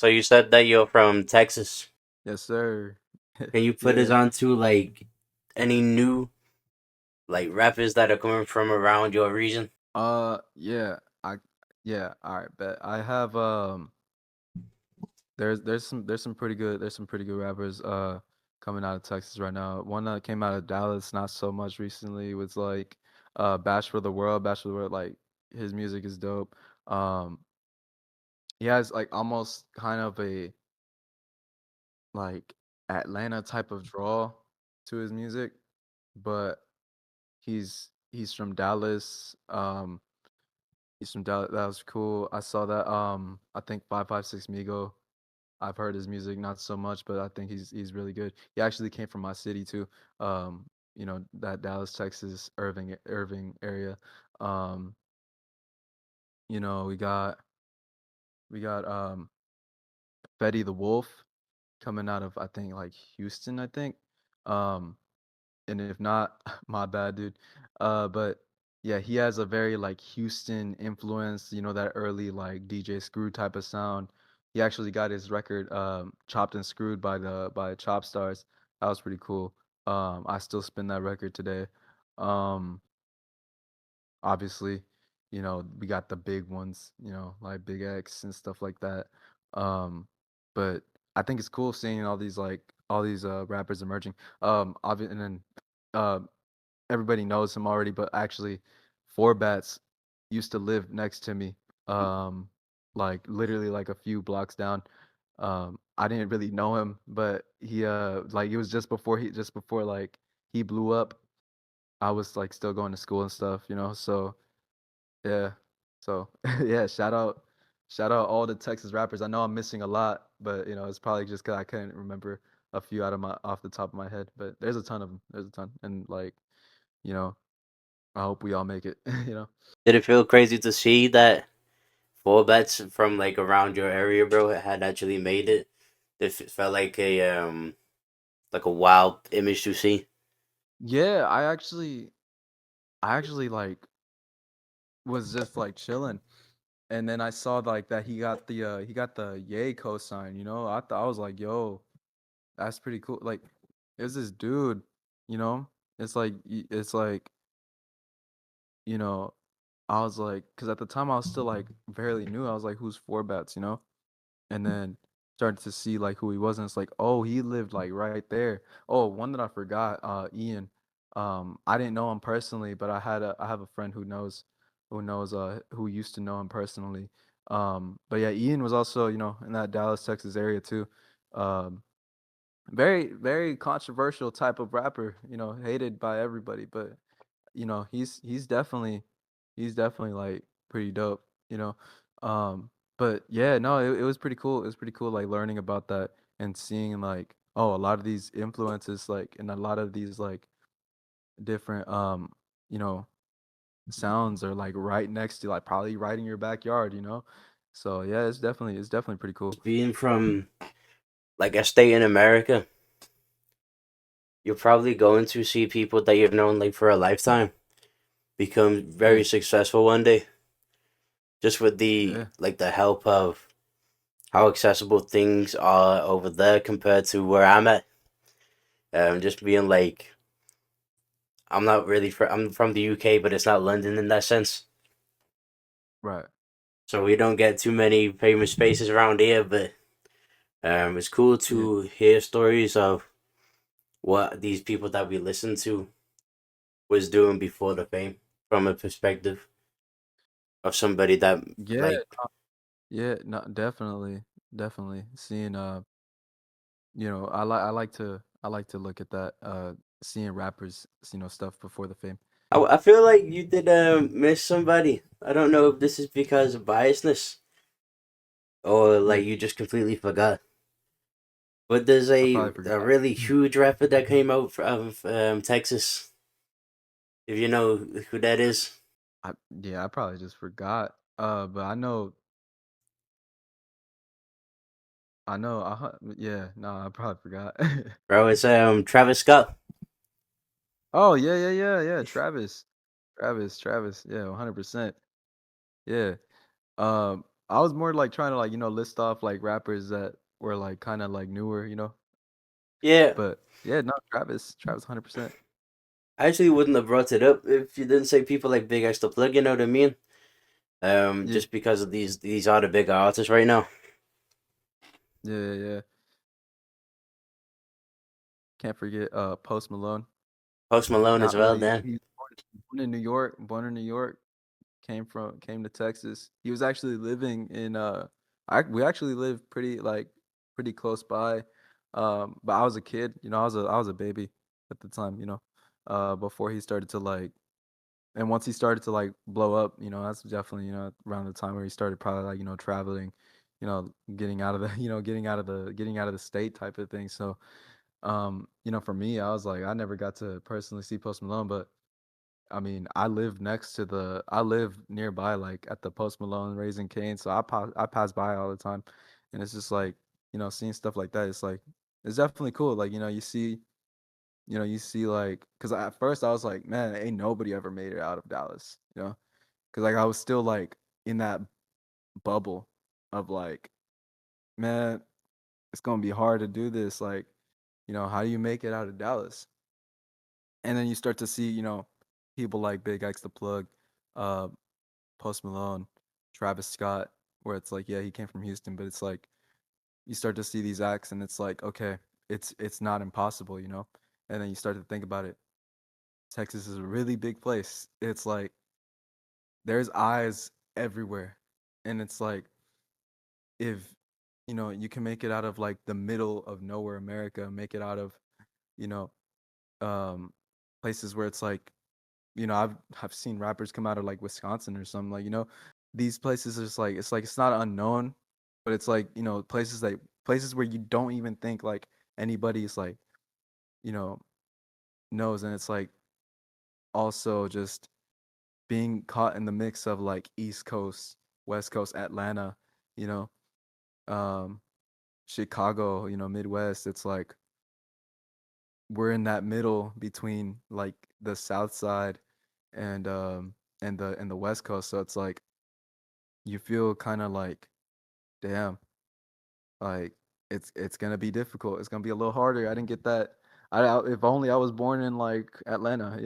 So you said that you're from Texas. Yes, sir. Can you put us Yeah. on to like any new like rappers that are coming from around your region? Yeah. I yeah. All right. Bet I have there's some pretty good rappers coming out of Texas right now. One that came out of Dallas not so much recently was like Bash for the World. Bash for the World. Like his music is dope. Um, he has like almost kind of a like Atlanta type of draw to his music, but he's from Dallas. He's from Dallas. That was cool. I saw that. I think 556 Migo. I've heard his music, not so much, but I think he's really good. He actually came from my city too. Um, that Dallas, Texas, Irving area. Um, you know, we got Fetty the Wolf coming out of I think like Houston, I think. Um, and if not, my bad, dude. But yeah, he has a very like Houston influence, that early like DJ Screw type of sound. He actually got his record chopped and screwed by Chop Stars. That was pretty cool. I still spin that record today. Um, Obviously, we got the big ones, like Big X and stuff like that. But I think it's cool seeing all these rappers emerging. And then uh, everybody knows him already, but actually, Four Bats used to live next to me, um, like literally like a few blocks down. I didn't really know him, but he like it was just before like he blew up. I was like still going to school and stuff, so yeah. So yeah, shout out all the Texas rappers. I know I'm missing a lot, but it's probably just 'cause I couldn't remember a few off the top of my head. But there's a ton of them. There's a ton, and like you know, I hope we all make it. You know. Did it feel crazy to see that four bets from like around your area, bro, had actually made it? It felt like a wild image to see. Yeah, I actually like was just like chilling, and then I saw like that he got the Yay cosign. I was like, yo, that's pretty cool. Like, there's this dude, you know. It's like you know, I was like, because at the time I was still like fairly new. I was like, who's Four Bats? And then started to see like who he was, and it's like, oh, he lived like right there. Oh, one that I forgot, Ian. I didn't know him personally, but I have a friend who used to know him personally. But yeah, Ian was also in that Dallas, Texas area too. Um, very controversial type of rapper, hated by everybody, but he's definitely like pretty dope, you know. But yeah, no, it was pretty cool. It was pretty cool like learning about that and seeing like, oh, a lot of these influences like and a lot of these like different you know, sounds are like right next to like probably right in your backyard. So yeah, it's definitely pretty cool. Being from like a state in America, you're probably going to see people that you've known like for a lifetime become Yeah. very successful one day, just with the Yeah. like the help of how accessible things are over there compared to where I'm at. Just being like, I'm from the UK, but it's not London in that sense. Right. So we don't get too many famous faces around here, but it's cool Yeah. to hear stories of what these people that we listen to was doing before the fame from a perspective of somebody that Yeah. like Yeah, no, definitely. Definitely. Seeing I like to look at that seeing rappers, stuff before the fame. I feel like you did miss somebody. I don't know if this is because of biasness or Yeah, like you just completely forgot. But there's I probably a forgot. really huge rapper that came out from Texas. If you know who that is, I probably just forgot. But yeah, no, I probably forgot. bro, it's Travis Scott. Oh, yeah. Travis. Yeah, 100%. Yeah. I was more like trying to like, list off like rappers that were like kind of like newer. Yeah, But yeah, no, Travis 100%. I actually wouldn't have brought it up if you didn't say people like Big X the Plug. You know what I mean? Yeah, Just because of these are the big artists right now. yeah. Can't forget Post Malone. Post Malone as Not well. well, Then he's born in New York, came to Texas. He was actually living in we actually lived pretty close by. But I was a kid, I was a baby at the time, before he started to like and once he started to like blow up, that's definitely, around the time where he started probably like, traveling, getting out of the, getting out of the state type of thing. So, for me, I was like I never got to personally see Post Malone, but I mean, I live nearby, like at the Post Malone Raising Cane, so I pass by all the time, and it's just like, seeing stuff like that. It's like it's definitely cool. Like, you see like, because at first I was like, man, ain't nobody ever made it out of Dallas, because like I was still like in that bubble of like, man, it's gonna be hard to do this. Like, how do you make it out of Dallas? And then you start to see, people like Big X the Plug, uh, Post Malone, Travis Scott, where it's like, yeah, he came from Houston, but it's like you start to see these acts and it's like, okay, it's not impossible, And then you start to think about it. Texas is a really big place. It's like there's eyes everywhere. And it's like if you can make it out of like the middle of nowhere America, make it out of, you know, um places where it's like, I've seen rappers come out of like Wisconsin or something, like, these places are just like it's not unknown, but it's like, places where you don't even think like anybody's like, you know, knows, and it's like also just being caught in the mix of like East Coast, West Coast, Atlanta, you know, um, Chicago, Midwest. It's like we're in that middle between like the South Side and and the West Coast. So it's like you feel kind of like, damn, like it's gonna be difficult. It's gonna be a little harder. I didn't get that. If only I was born in like Atlanta.